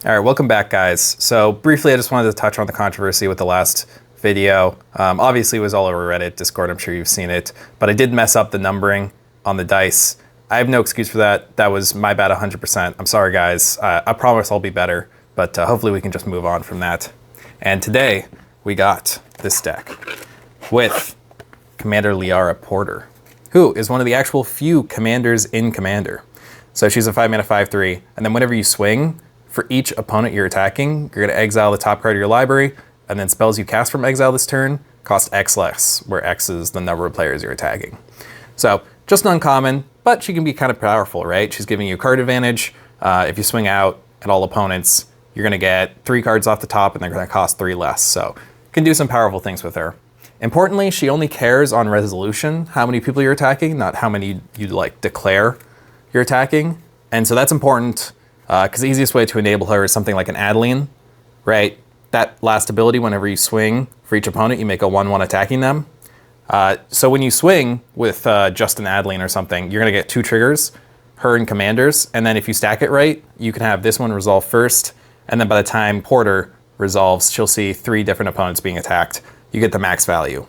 All right, welcome back, guys. So briefly, I just wanted to touch on the controversy with the last video. Obviously, it was all over Reddit, Discord, I'm sure you've seen it, but I did mess up the numbering on the dice. I have no excuse for that. That was my bad 100%. I'm sorry, guys. I promise I'll be better, but hopefully we can just move on from that. And today, we got this deck with Commander Liara Portyr, who is one of the actual few commanders in Commander. So she's a 5-mana 5/3, and then whenever you swing, for each opponent you're attacking, you're gonna exile the top card of your library, and then spells you cast from exile this turn cost X less, where X is the number of players you're attacking. So just uncommon, but she can be kind of powerful, right? She's giving you card advantage. If you swing out at all opponents, you're gonna get 3 cards off the top and they're gonna cost 3 less. So can do some powerful things with her. Importantly, she only cares on resolution, how many people you're attacking, not how many you like declare you're attacking. And so that's important, because the easiest way to enable her is something like an Adeline, right? That last ability, whenever you swing for each opponent, you make a 1/1 attacking them. So when you swing with just an Adeline or something, you're gonna get 2 triggers, her and Commanders, and then if you stack it right, you can have this one resolve first, and then by the time Portyr resolves, she'll see 3 different opponents being attacked. You get the max value.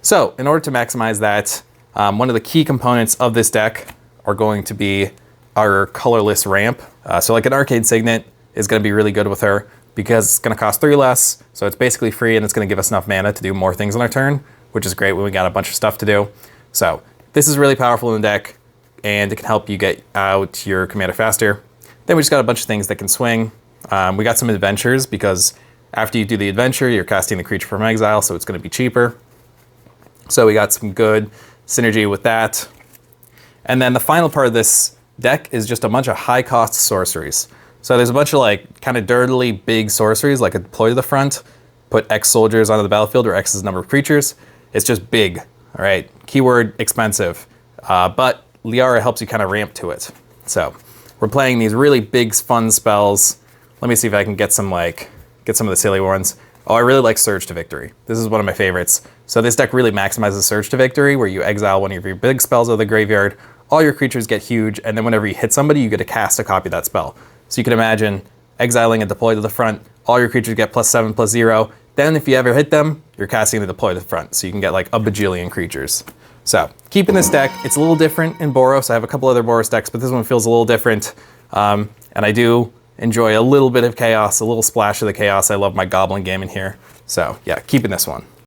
So in order to maximize that, one of the key components of this deck are going to be our colorless ramp. So like an Arcade Signet is gonna be really good with her because it's gonna cost 3 less, so it's basically free and it's gonna give us enough mana to do more things on our turn, which is great when we got a bunch of stuff to do. So this is really powerful in the deck and it can help you get out your commander faster. Then we just got a bunch of things that can swing. We got some adventures because after you do the adventure, you're casting the creature from exile, so it's gonna be cheaper. So we got some good synergy with that. And then the final part of this deck is just a bunch of high cost sorceries. So there's a bunch of like kind of dirtily big sorceries, like a deploy to the front, put X soldiers onto the battlefield or X is the number of creatures. It's just big, all right? Keyword expensive, but Liara helps you kind of ramp to it. So we're playing these really big fun spells. Let me see if I can get some of the silly ones. Oh, I really like Surge to Victory. This is one of my favorites. So this deck really maximizes Surge to Victory, where you exile one of your big spells out of the graveyard, all your creatures get huge, and then whenever you hit somebody, you get to cast a copy of that spell. So you can imagine exiling a deploy to the front, all your creatures get +7/+0, then if you ever hit them, you're casting the deploy to the front, so you can get like a bajillion creatures. So keeping this deck, it's a little different in Boros. I have a couple other Boros decks, but this one feels a little different. And I do enjoy a little bit of chaos, a little splash of the chaos. I love my goblin game in here. So yeah, keeping this one.